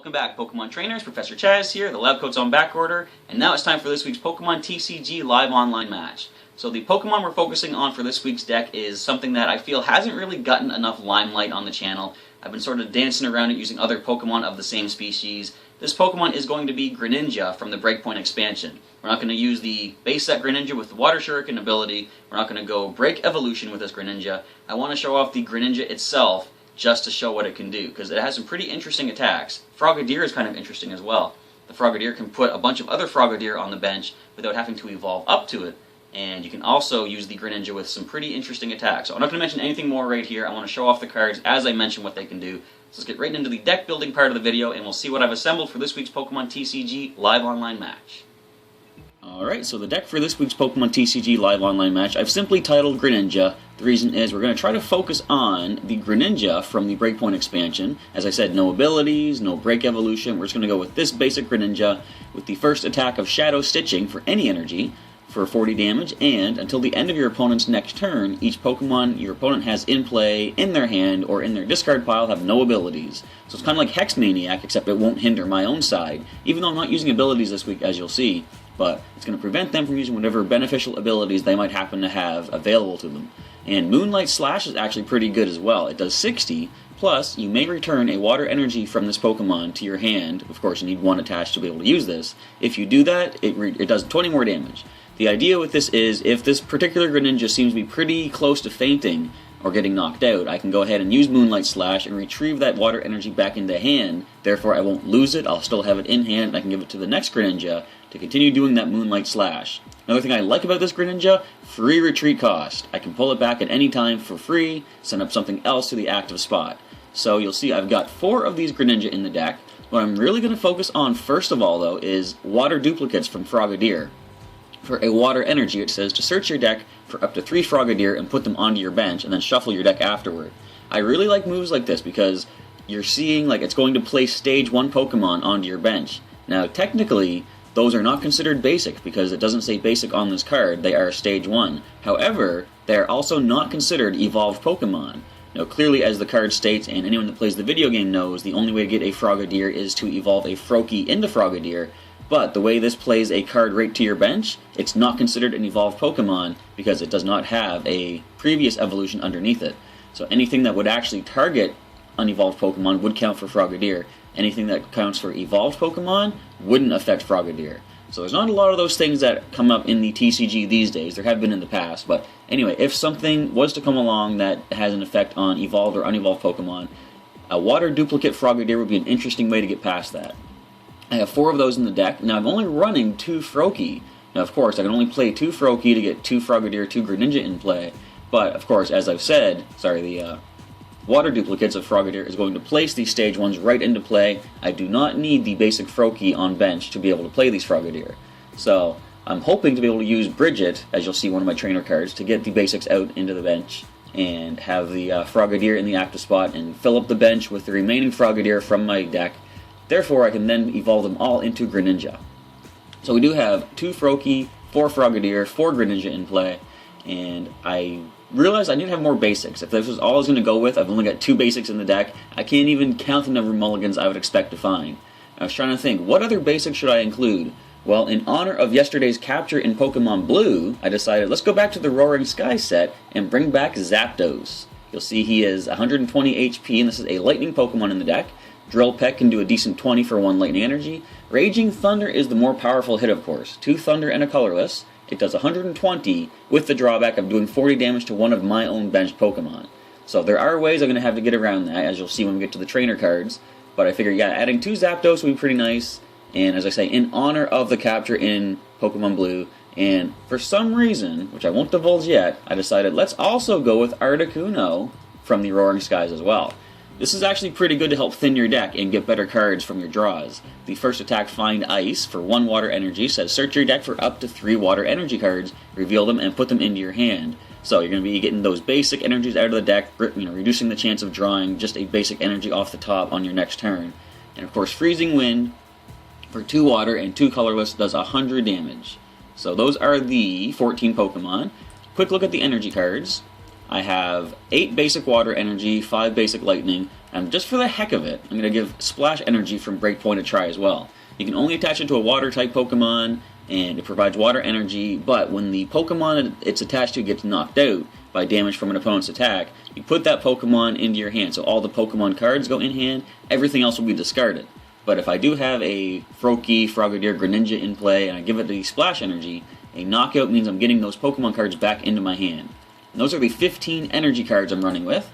Welcome back, Pokemon trainers. Professor Chaz here. The lab coat's on back order, and now it's time for this week's Pokemon TCG live online match. So the Pokemon we're focusing on for this week's deck is something that I feel hasn't really gotten enough limelight on the channel. I've been sort of dancing around it using other Pokemon of the same species. This Pokemon is going to be Greninja from the BREAKpoint expansion. We're not going to use the base set Greninja with the Water Shuriken Ability. We're not going to go Break Evolution with this Greninja. I want to show off the Greninja itself just to show what it can do, because it has some pretty interesting attacks. Frogadier is kind of interesting as well. The Frogadier can put a bunch of other Frogadier on the bench without having to evolve up to it, and you can also use the Greninja with some pretty interesting attacks. So I'm not going to mention anything more right here. I want to show off the cards as I mention what they can do. So let's get right into the deck building part of the video, and we'll see what I've assembled for this week's Pokemon TCG live online match. Alright, so the deck for this week's Pokemon TCG live online match, I've simply titled Greninja. The reason is we're going to try to focus on the Greninja from the BREAKpoint expansion. As I said, no abilities, no break evolution. We're just going to go with this basic Greninja with the first attack of Shadow Stitching for any energy for 40 damage, and until the end of your opponent's next turn, each Pokemon your opponent has in play, in their hand, or in their discard pile have no abilities. So it's kind of like Hex Maniac, except it won't hinder my own side, even though I'm not using abilities this week, as you'll see. But it's going to prevent them from using whatever beneficial abilities they might happen to have available to them. And Moonlight Slash is actually pretty good as well. It does 60, plus you may return a water energy from this Pokemon to your hand. Of course, you need one attached to be able to use this. If you do that, it does 20 more damage. The idea with this is, if this particular Greninja seems to be pretty close to fainting or getting knocked out, I can go ahead and use Moonlight Slash and retrieve that water energy back into hand. Therefore, I won't lose it. I'll still have it in hand, and I can give it to the next Greninja to continue doing that Moonlight Slash. Another thing I like about this Greninja, free retreat cost. I can pull it back at any time for free, send up something else to the active spot. So you'll see I've got 4 of these Greninja in the deck. What I'm really going to focus on first of all, though, is water duplicates from Frogadier. For a water energy, it says to search your deck for up to 3 Frogadier and put them onto your bench, and then shuffle your deck afterward. I really like moves like this because you're seeing like it's going to place Stage 1 Pokemon onto your bench. Now, technically, those are not considered basic because it doesn't say basic on this card. They are Stage 1. However, they are also not considered evolved Pokemon. Now, clearly, as the card states, and anyone that plays the video game knows, the only way to get a Frogadier is to evolve a Froakie into Frogadier. But the way this plays a card right to your bench, it's not considered an evolved Pokemon because it does not have a previous evolution underneath it. So anything that would actually target unevolved Pokemon would count for Frogadier. Anything that counts for evolved Pokemon wouldn't affect Frogadier. So there's not a lot of those things that come up in the TCG these days. There have been in the past. But anyway, if something was to come along that has an effect on evolved or unevolved Pokemon, a water duplicate Frogadier would be an interesting way to get past that. I have 4 of those in the deck. Now, I'm only running 2 Froakie. Now, of course, I can only play 2 Froakie to get 2 Frogadier, 2 Greninja in play. But, of course, as I've said, the water duplicates of Frogadier is going to place these Stage 1s right into play. I do not need the basic Froakie on bench to be able to play these Frogadier. So, I'm hoping to be able to use Bridget, as you'll see one of my trainer cards, to get the basics out into the bench and have the Frogadier in the active spot and fill up the bench with the remaining Frogadier from my deck. Therefore, I can then evolve them all into Greninja. So we do have 2 Froakie, 4 Frogadier, 4 Greninja in play, and I realized I need to have more basics. If this was all I was going to go with, I've only got 2 basics in the deck. I can't even count the number of mulligans I would expect to find. I was trying to think, what other basics should I include? Well, in honor of yesterday's capture in Pokemon Blue, I decided let's go back to the Roaring Sky set and bring back Zapdos. You'll see he is 120 HP, and this is a lightning Pokemon in the deck. Drill Peck can do a decent 20 for 1 lightning energy. Raging Thunder is the more powerful hit, of course. 2 Thunder and a colorless. It does 120 with the drawback of doing 40 damage to one of my own bench Pokemon. So there are ways I'm going to have to get around that, as you'll see when we get to the trainer cards. But I figure, yeah, adding 2 Zapdos would be pretty nice. And as I say, in honor of the capture in Pokemon Blue. And for some reason, which I won't divulge yet, I decided let's also go with Articuno from the Roaring Skies as well. This is actually pretty good to help thin your deck and get better cards from your draws. The first attack, Find Ice, for 1 water energy, says search your deck for up to 3 water energy cards, reveal them, and put them into your hand. So you're going to be getting those basic energies out of the deck, reducing the chance of drawing just a basic energy off the top on your next turn. And of course, Freezing Wind, for 2 water and 2 colorless, does 100 damage. So those are the 14 Pokemon. Quick look at the energy cards. I have 8 basic water energy, 5 basic lightning, And just for the heck of it, I'm going to give Splash Energy from BREAKpoint a try as well. You can only attach it to a Water-type Pokemon, and it provides Water Energy, but when the Pokemon it's attached to gets knocked out by damage from an opponent's attack, you put that Pokemon into your hand. So all the Pokemon cards go in hand, everything else will be discarded. But if I do have a Frogadier, Greninja in play, and I give it the Splash Energy, a knockout means I'm getting those Pokemon cards back into my hand. And those are the 15 energy cards I'm running with.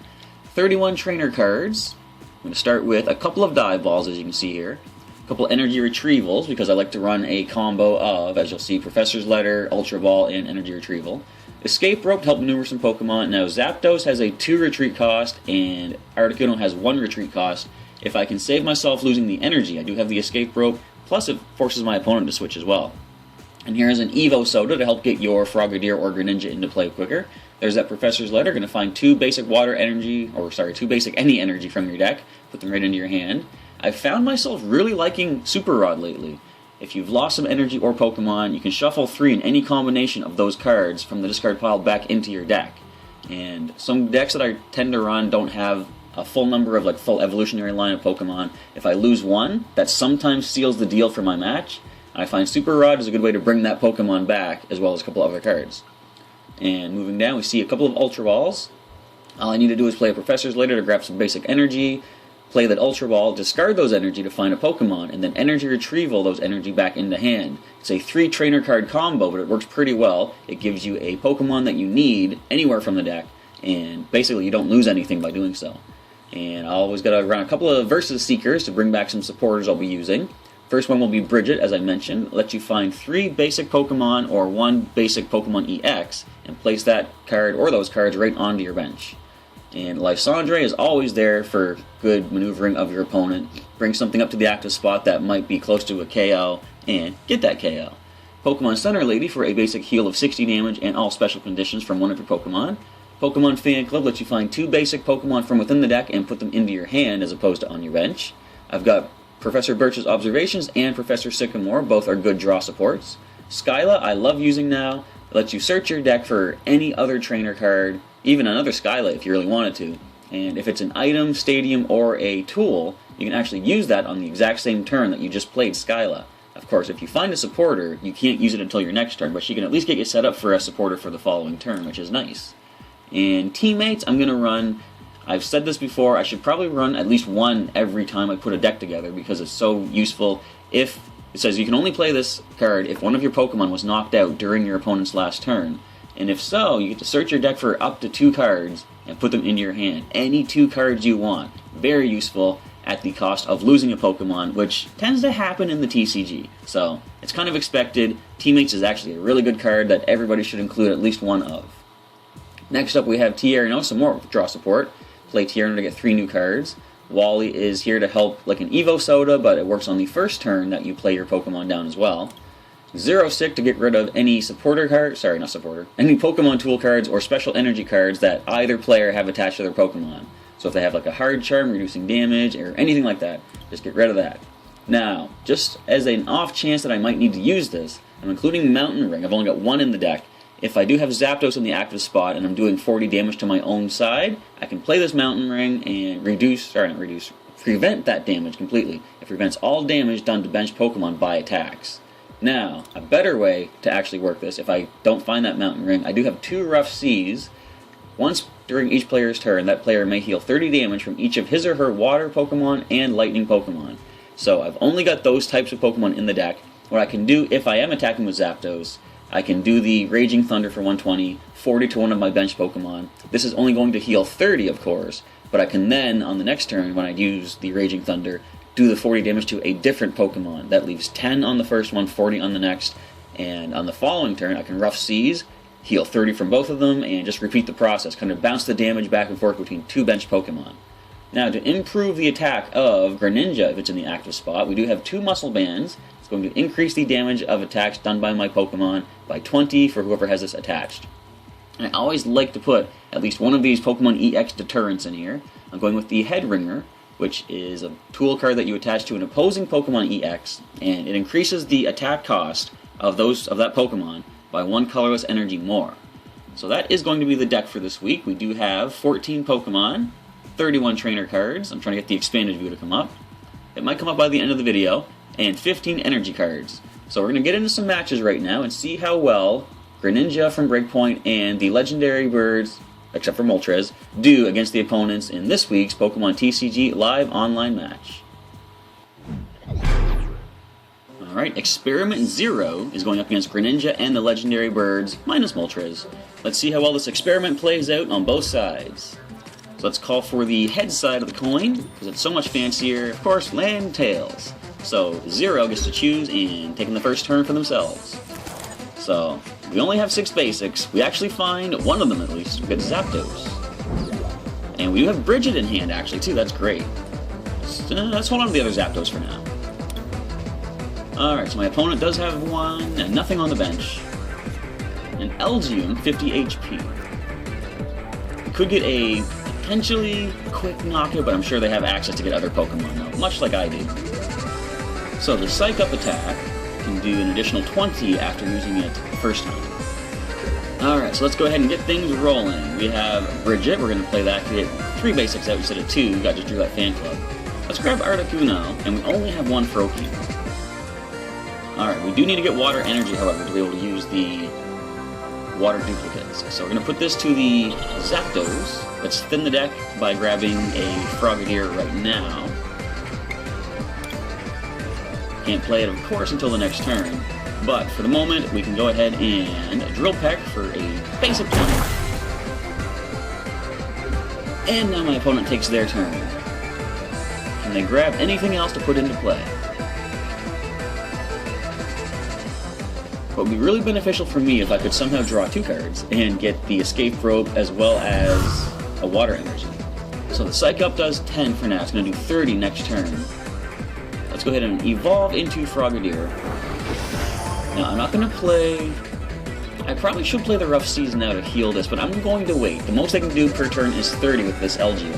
31 trainer cards. I'm going to start with a couple of dive balls, as you can see here. A couple energy retrievals, because I like to run a combo of, as you'll see, Professor's Letter, Ultra Ball, and energy retrieval. Escape Rope to help maneuver some Pokemon. Now, Zapdos has a 2 retreat cost, and Articuno has 1 retreat cost. If I can save myself losing the energy, I do have the Escape Rope, plus it forces my opponent to switch as well. And here's an Evo Soda to help get your Frogadier or Greninja into play quicker. There's that Professor's Letter, going to find 2 basic water energy, or sorry, 2 basic any energy from your deck, put them right into your hand. I've found myself really liking Super Rod lately. If you've lost some energy or Pokemon, you can shuffle 3 in any combination of those cards from the discard pile back into your deck. And some decks that I tend to run don't have a full number of full evolutionary line of Pokemon. If I lose one, that sometimes seals the deal for my match. And I find Super Rod is a good way to bring that Pokemon back, as well as a couple other cards. And moving down, we see a couple of Ultra Balls. All I need to do is play a Professor's Letter to grab some basic energy, play that Ultra Ball, discard those energy to find a Pokemon, and then energy retrieval those energy back into hand. It's a 3 trainer card combo, but it works pretty well. It gives you a Pokemon that you need anywhere from the deck, and basically you don't lose anything by doing so. And I always got to run a couple of Versus Seekers to bring back some supporters I'll be using. First one will be Bridget, as I mentioned. Let you find 3 basic Pokemon or 1 basic Pokemon EX, and place that card or those cards right onto your bench. And Lysandre is always there for good maneuvering of your opponent. Bring something up to the active spot that might be close to a KO, and get that KO. Pokemon Center Lady for a basic heal of 60 damage and all special conditions from one of your Pokemon. Pokemon Fan Club lets you find 2 basic Pokemon from within the deck and put them into your hand as opposed to on your bench. I've got Professor Birch's Observations and Professor Sycamore, both are good draw supports. Skyla, I love using now. It lets you search your deck for any other trainer card, even another Skyla if you really wanted to. And if it's an item, stadium, or a tool, you can actually use that on the exact same turn that you just played Skyla. Of course, if you find a supporter, you can't use it until your next turn, but she can at least get you set up for a supporter for the following turn, which is nice. And teammates, I'm going to run, I've said this before, I should probably run at least 1 every time I put a deck together because it's so useful. If it says you can only play this card if one of your Pokemon was knocked out during your opponent's last turn. And if so, you get to search your deck for up to 2 cards and put them into your hand. Any 2 cards you want. Very useful at the cost of losing a Pokemon, which tends to happen in the TCG. So, it's kind of expected. Teammates is actually a really good card that everybody should include at least 1 of. Next up we have Tierno, some more draw support. Play Tierno to get 3 new cards. Wally is here to help like an Evo Soda, but it works on the first turn that you play your Pokemon down as well. Zero Sick to get rid of any supporter cards, sorry, not supporter, any Pokemon tool cards or special energy cards that either player have attached to their Pokemon. So if they have like a hard charm, reducing damage, or anything like that, just get rid of that. Now, just as an off chance that I might need to use this, I'm including Mountain Ring. I've only got 1 in the deck. If I do have Zapdos in the active spot and I'm doing 40 damage to my own side, I can play this Mountain Ring and prevent that damage completely. It prevents all damage done to bench Pokemon by attacks. Now, a better way to actually work this, if I don't find that Mountain Ring, I do have 2 Rough Seas. Once during each player's turn, that player may heal 30 damage from each of his or her Water Pokemon and Lightning Pokemon. So I've only got those types of Pokemon in the deck. What I can do, if I am attacking with Zapdos, I can do the Raging Thunder for 120, 40 to one of my bench Pokemon. This is only going to heal 30, of course, but I can then, on the next turn, when I use the Raging Thunder, do the 40 damage to a different Pokemon. That leaves 10 on the first one, 40 on the next, and on the following turn, I can Rough Seas, heal 30 from both of them, and just repeat the process, kind of bounce the damage back and forth between 2 bench Pokemon. Now, to improve the attack of Greninja, if it's in the active spot, we do have 2 Muscle Bands. It's going to increase the damage of attacks done by my Pokemon by 20 for whoever has this attached. And I always like to put at least one of these Pokemon EX deterrents in here. I'm going with the Head Ringer, which is a tool card that you attach to an opposing Pokemon EX, and it increases the attack cost of that Pokemon by 1 colorless energy more. So that is going to be the deck for this week. We do have 14 Pokemon, 31 trainer cards. I'm trying to get the expanded view to come up. It might come up by the end of the video. And 15 energy cards. So we're going to get into some matches right now and see how well Greninja from BREAKpoint and the legendary birds, except for Moltres, do against the opponents in this week's Pokemon TCG live online match. Alright, Experiment 0 is going up against Greninja and the legendary birds, minus Moltres. Let's see how well this experiment plays out on both sides. So let's call for the head side of the coin, because it's so much fancier. Of course, land tails. So 0 gets to choose and taking the first turn for themselves. So we only have 6 basics. We actually find one of them at least. We get Zapdos. And we do have Bridget in hand actually too, that's great. So, let's hold on to the other Zapdos for now. Alright, so my opponent does have one, and nothing on the bench. An Elgyem, 50 HP. We could get a potentially quick knockout, but I'm sure they have access to get other Pokemon now, much like I do. So the Psych Up attack can do an additional 20 after using it the first time. Alright, so let's go ahead and get things rolling. We have Bridget, we're going to play that to get 3 basics out instead of 2, got just drew that fan club. Let's grab Articuno, and we only have 1 Froakie. Alright, we do need to get Water Energy, however, to be able to use the Water duplicates. So we're going to put this to the Zapdos. Let's thin the deck by grabbing a Frogadier right now. Can't play it, of course, until the next turn. But for the moment, we can go ahead and Drill Peck for a basic 20. And now my opponent takes their turn. Can they grab anything else to put into play? What would be really beneficial for me if I could somehow draw 2 cards and get the Escape Rope as well as a Water Energy. So the Psych Up does 10 for now, it's going to do 30 next turn. Let's go ahead and evolve into Frogadier. Now, I'm not going to play... I probably should play the Rough Seas now to heal this, but I'm going to wait. The most I can do per turn is 30 with this Elgyem.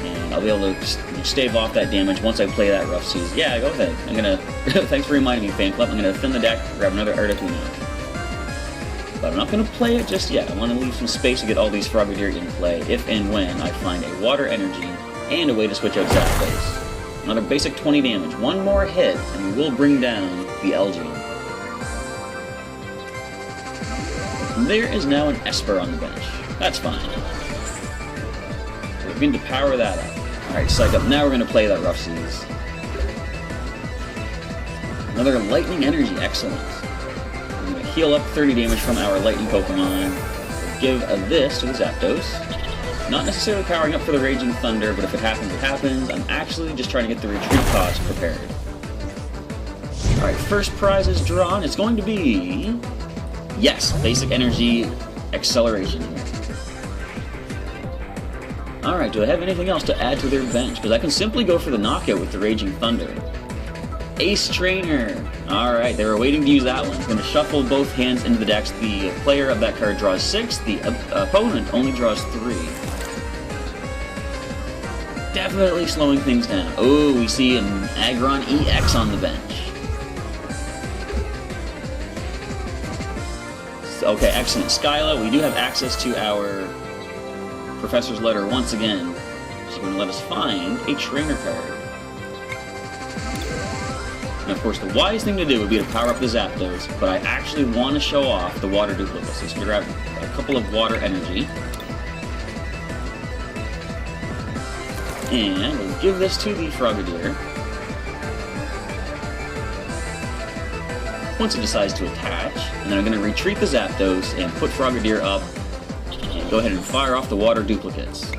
And I'll be able to stave off that damage once I play that Rough Seas. Yeah, go ahead. I'm going to... Thanks for reminding me, Fan Club. I'm going to thin the deck, grab another Articuno. But I'm not going to play it just yet. I want to leave some space to get all these Frogadier in play, if and when I find a Water Energy and a way to switch out Zapdos. Another basic 20 damage. One more hit, and we will bring down the Elgyem. There is now an Esper on the bench. That's fine. So we're going to power that up. Alright, Psych Up. Now we're going to play that Rough Seas. Another Lightning Energy. Excellent. We're going to heal up 30 damage from our Lightning Pokemon. We'll give this to the Zapdos. Not necessarily powering up for the Raging Thunder, but if it happens, it happens. I'm actually just trying to get the retreat cost prepared. Alright, first prize is drawn. It's going to be... Yes, Basic Energy Acceleration here. Alright, do I have anything else to add to their bench? Because I can simply go for the knockout with the Raging Thunder. Ace Trainer! Alright, they were waiting to use that one. I'm going to shuffle both hands into the decks. The player of that card draws 6, the opponent only draws 3. Definitely slowing things down. Oh, we see an Aggron EX on the bench. Okay, excellent. Skyla, we do have access to our Professor's Letter once again. She's going to let us find a trainer card. And of course, the wise thing to do would be to power up the Zapdos, but I actually want to show off the Water duplicates. So I'm going to grab a couple of Water Energy. And we'll give this to the Frogadier. Once it decides to attach, and then I'm going to retreat the Zapdos and put Frogadier up, and go ahead and fire off the Water duplicates.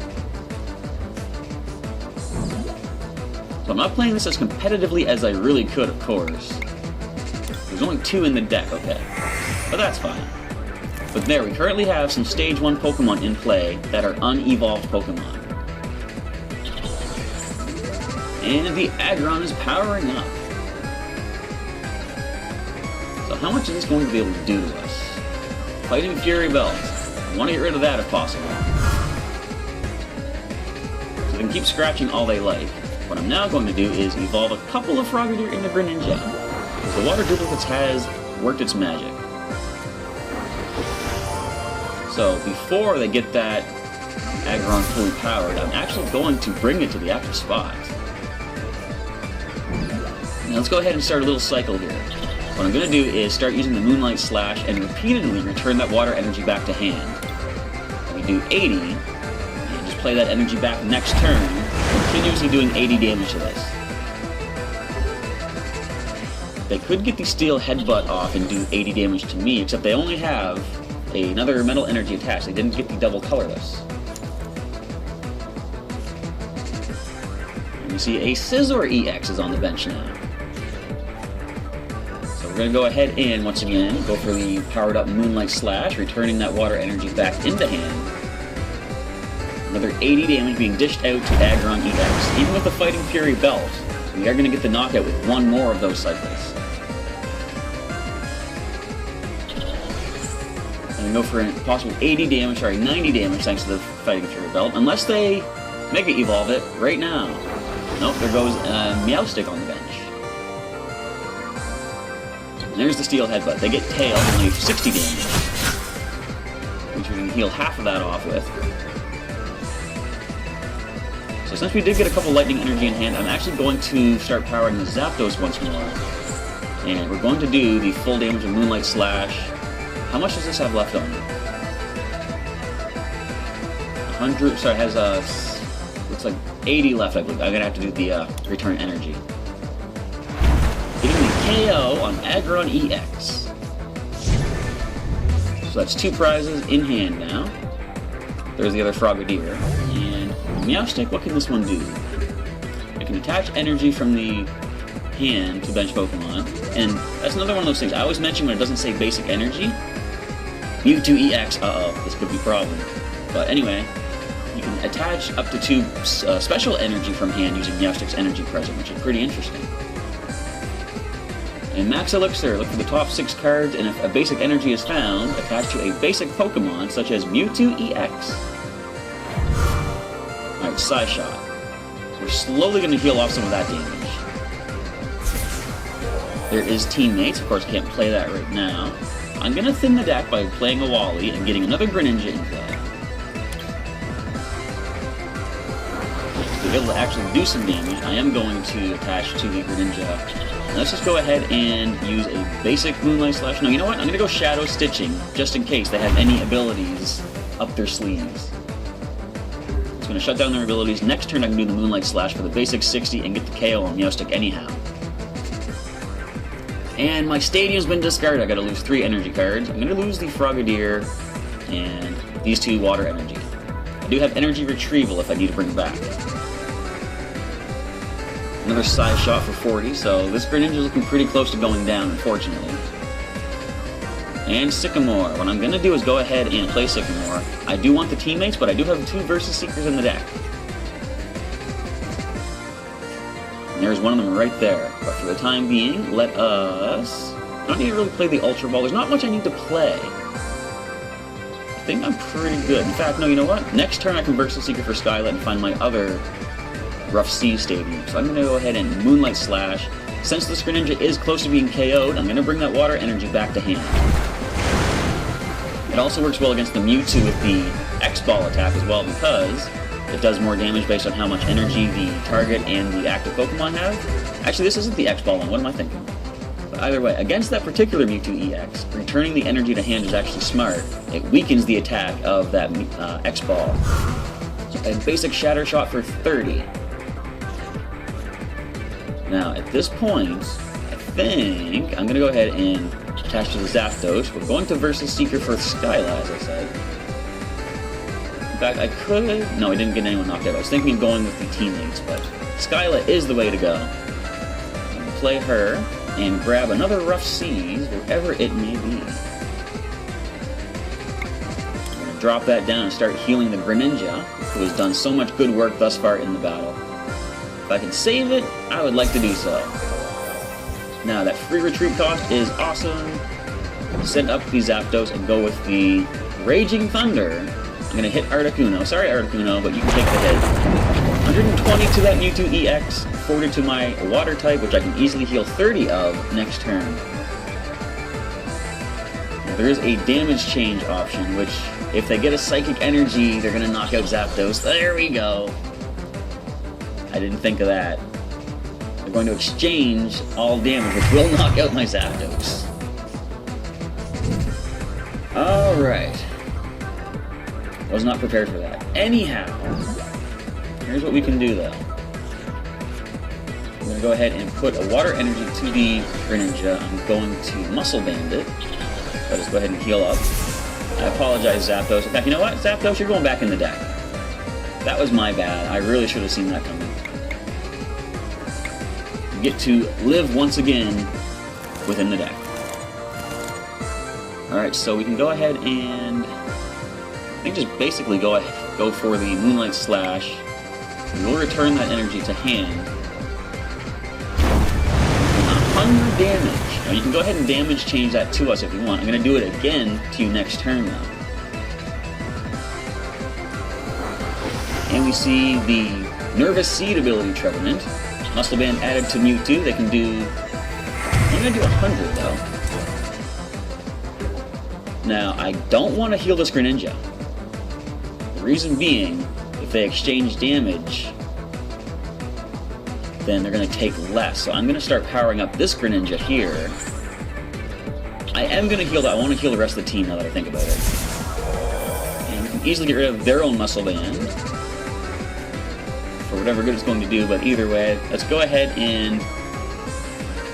So I'm not playing this as competitively as I really could, of course. There's only 2 in the deck, okay. But that's fine. But there, we currently have some Stage 1 Pokemon in play that are unevolved Pokemon. And the Aggron is powering up. So how much is this going to be able to do to us? Fighting Fury Belt. I want to get rid of that if possible. So they can keep scratching all they like. What I'm now going to do is evolve a couple of Frogadier into Greninja. Because the Water duplicates has worked its magic. So before they get that Aggron fully powered, I'm actually going to bring it to the active spot. Now let's go ahead and start a little cycle here. What I'm going to do is start using the Moonlight Slash and repeatedly return that water energy back to hand. We do 80, and just play that energy back next turn, continuously doing 80 damage to this. They could get the Steel Headbutt off and do 80 damage to me, except they only have another Metal Energy attached. They didn't get the double colorless. And you see a Scizor-EX is on the bench now. So we're going to go ahead and, once again, go for the powered up Moonlight Slash, returning that water energy back into hand. Another 80 damage being dished out to Aggron-EX. Even with the Fighting Fury belt, we are going to get the knockout with one more of those cycles. And we go for a possible 90 damage thanks to the Fighting Fury belt, unless they Mega Evolve it right now. Nope, there goes Meowstic on the bench. And there's the Steel Headbutt. They get Tail, only 60 damage, which we can heal half of that off with. So since we did get a couple Lightning Energy in hand, I'm actually going to start powering the Zapdos once more. And we're going to do the full damage of Moonlight Slash. How much does this have left on it? 100, sorry, it has looks like 80 left, I believe. I'm going to have to do the return energy. Getting the KO on Aggron-EX. So that's 2 prizes in hand now. There's the other Frogadier. And Meowstic, what can this one do? It can attach energy from the hand to bench Pokemon. And that's another one of those things. I always mention when it doesn't say basic energy. Mewtwo-EX, uh-oh, this could be a problem. But anyway, you can attach up to 2 special energy from hand using Meowstic's energy present, which is pretty interesting. In Max Elixir, look for the top 6 cards, and if a basic energy is found, attached to a basic Pokemon, such as Mewtwo-EX. Alright, Psyshot. We're slowly going to heal off some of that damage. There is Teammates, of course can't play that right now. I'm going to thin the deck by playing a Wally and getting another Greninja in play. To be able to actually do some damage, I am going to attach to the Greninja. Let's just go ahead and use a basic Moonlight Slash. No, you know what? I'm going to go Shadow Stitching, just in case they have any abilities up their sleeves. It's going to shut down their abilities. Next turn I can do the Moonlight Slash for the basic 60 and get the KO on Meowstic anyhow. And my Stadium's been discarded. I gotta lose 3 energy cards. I'm gonna lose the Frogadier and these 2 water energy. I do have energy retrieval if I need to bring it back. Another Side Shot for 40, so this Greninja's looking pretty close to going down, unfortunately. And Sycamore. What I'm gonna do is go ahead and play Sycamore. I do want the Teammates, but I do have 2 Versus Seekers in the deck. And there's one of them right there. But for the time being, let us... I don't need to really play the Ultra Ball. There's not much I need to play. I think I'm pretty good. In fact, no, you know what? Next turn I can Versus Seeker for Skylight and find my other Rough Sea Stadium. So I'm going to go ahead and Moonlight Slash. Since this Greninja is close to being KO'd, I'm going to bring that water energy back to hand. It also works well against the Mewtwo with the X-Ball attack as well, because it does more damage based on how much energy the target and the active Pokemon have. Actually, this isn't the X-Ball one. What am I thinking? But either way, against that particular Mewtwo-EX, returning the energy to hand is actually smart. It weakens the attack of that X-Ball. So a basic Shatter Shot for 30. Now, at this point, I think I'm going to go ahead and attach to the Zapdos. We're going to Versus Seeker for Skyla, as I said. In fact, I could... No, I didn't get anyone knocked out. I was thinking of going with the Teammates, but Skyla is the way to go. I'm going to play her and grab another Rough Seas, wherever it may be. I'm going to drop that down and start healing the Greninja, who has done so much good work thus far in the battle. If I can save it, I would like to do so. Now, that free retreat cost is awesome. Send up the Zapdos and go with the Raging Thunder. I'm going to hit Articuno. Sorry, Articuno, but you can take the hit. 120 to that Mewtwo-EX, 40 to my Water-type, which I can easily heal 30 of next turn. Now, there is a damage change option, which If they get a Psychic Energy, they're gonna knock out Zapdos. There we go. I didn't think of that. They're going to exchange all damage, which will knock out my Zapdos. Alright. I was not prepared for that. Anyhow, here's what we can do though. I'm going to go ahead and put a Water Energy to the Greninja. I'm going to Muscle Band it. Let us go ahead and heal up. I apologize, Zapdos. In fact, you know what? Zapdos, you're going back in the deck. That was my bad. I really should have seen that coming. You get to live once again within the deck. Alright, so we can go ahead and I think just basically go for the Moonlight Slash. We'll return that energy to hand. 100 damage. Now you can go ahead and damage change that to us if you want. I'm going to do it again to you next turn though. And we see the Nervous Seed ability Trevenant. Muscle Band added to Mewtwo. They can do... I'm going to do 100 though. Now, I don't want to heal this Greninja. The reason being, if they exchange damage, then they're going to take less. So I'm going to start powering up this Greninja here. I am going to heal that. I want to heal the rest of the team now that I think about it. And we can easily get rid of their own Muscle Band for whatever good it's going to do, but either way, let's go ahead and...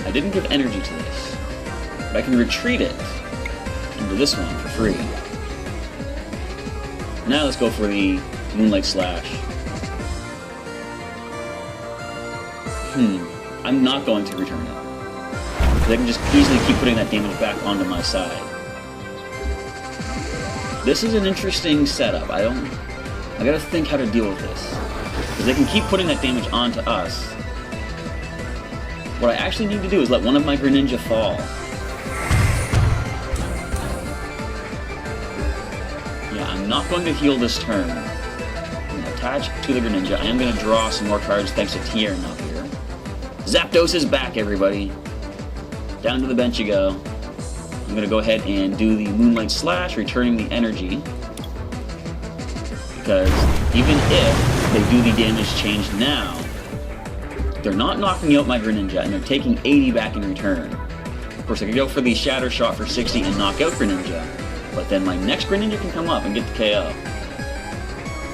I didn't give energy to this, but I can retreat it into this one for free. Now let's go for the Moonlight Slash. I'm not going to return it. Because I can just easily keep putting that damage back onto my side. This is an interesting setup. I gotta think how to deal with this. Because they can keep putting that damage onto us. What I actually need to do is let one of my Greninja fall. Yeah, I'm not going to heal this turn. I'm going to attach to the Greninja. I am going to draw some more cards thanks to Tiernan up here. Zapdos is back, everybody. Down to the bench you go. I'm going to go ahead and do the Moonlight Slash, returning the energy. Because even if they do the damage change now, they're not knocking out my Greninja, and they're taking 80 back in return. Of course, I could go for the Shatter Shot for 60 and knock out Greninja, but then my next Greninja can come up and get the KO.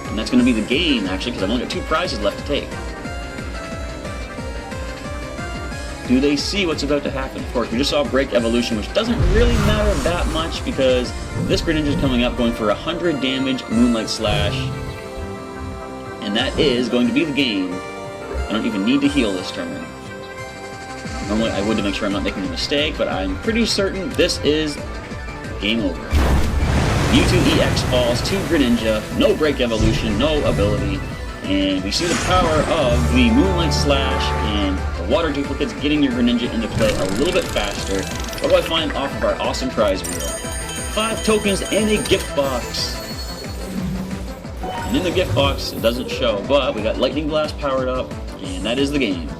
And that's going to be the game, actually, because I've only got 2 prizes left to take. Do they see what's about to happen? Of course, we just saw Break Evolution, which doesn't really matter that much because this Greninja is coming up going for 100 damage Moonlight Slash. And that is going to be the game. I don't even need to heal this turn. Normally I would to make sure I'm not making a mistake, but I'm pretty certain this is game over. Mewtwo-EX falls to Greninja, no Break Evolution, no ability, and we see the power of the Moonlight Slash and the Water Duplicates getting your Greninja into play a little bit faster. What do I find off of our awesome prize wheel? 5 tokens and a gift box. And in the gift box, it doesn't show, but we got Lightning Blast powered up, and that is the game.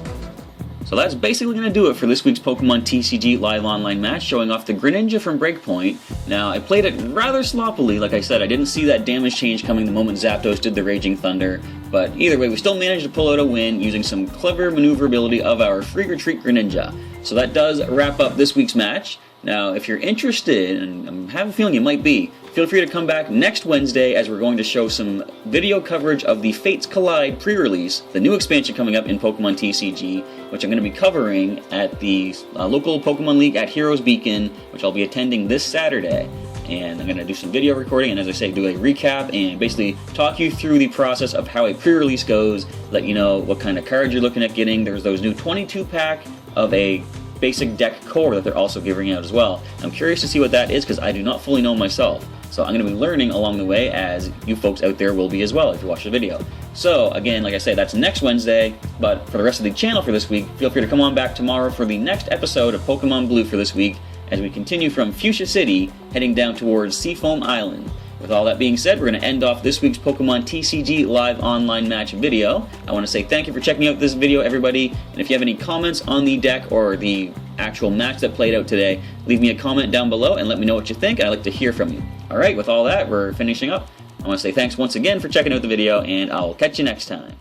So that's basically going to do it for this week's Pokemon TCG live online match, showing off the Greninja from BREAKpoint. Now, I played it rather sloppily. Like I said, I didn't see that damage change coming the moment Zapdos did the Raging Thunder, but either way, we still managed to pull out a win using some clever maneuverability of our Free Retreat Greninja. So that does wrap up this week's match. Now, if you're interested, and I have a feeling you might be, feel free to come back next Wednesday as we're going to show some video coverage of the Fates Collide pre-release, the new expansion coming up in Pokemon TCG, which I'm going to be covering at the local Pokemon League at Heroes Beacon, which I'll be attending this Saturday. And I'm going to do some video recording and, as I say, do a recap and basically talk you through the process of how a pre-release goes, let you know what kind of cards you're looking at getting. There's those new 22-pack of a basic deck core that they're also giving out as well. I'm curious to see what that is because I do not fully know myself. So I'm going to be learning along the way, as you folks out there will be as well if you watch the video. So again, like I say, that's next Wednesday, but for the rest of the channel for this week, feel free to come on back tomorrow for the next episode of Pokemon Blue for this week as we continue from Fuchsia City, heading down towards Seafoam Island. With all that being said, we're going to end off this week's Pokemon TCG live online match video. I want to say thank you for checking out this video, everybody, and if you have any comments on the deck or the actual match that played out today, leave me a comment down below and let me know what you think. I'd like to hear from you. Alright, with all that, we're finishing up. I want to say thanks once again for checking out the video, and I'll catch you next time.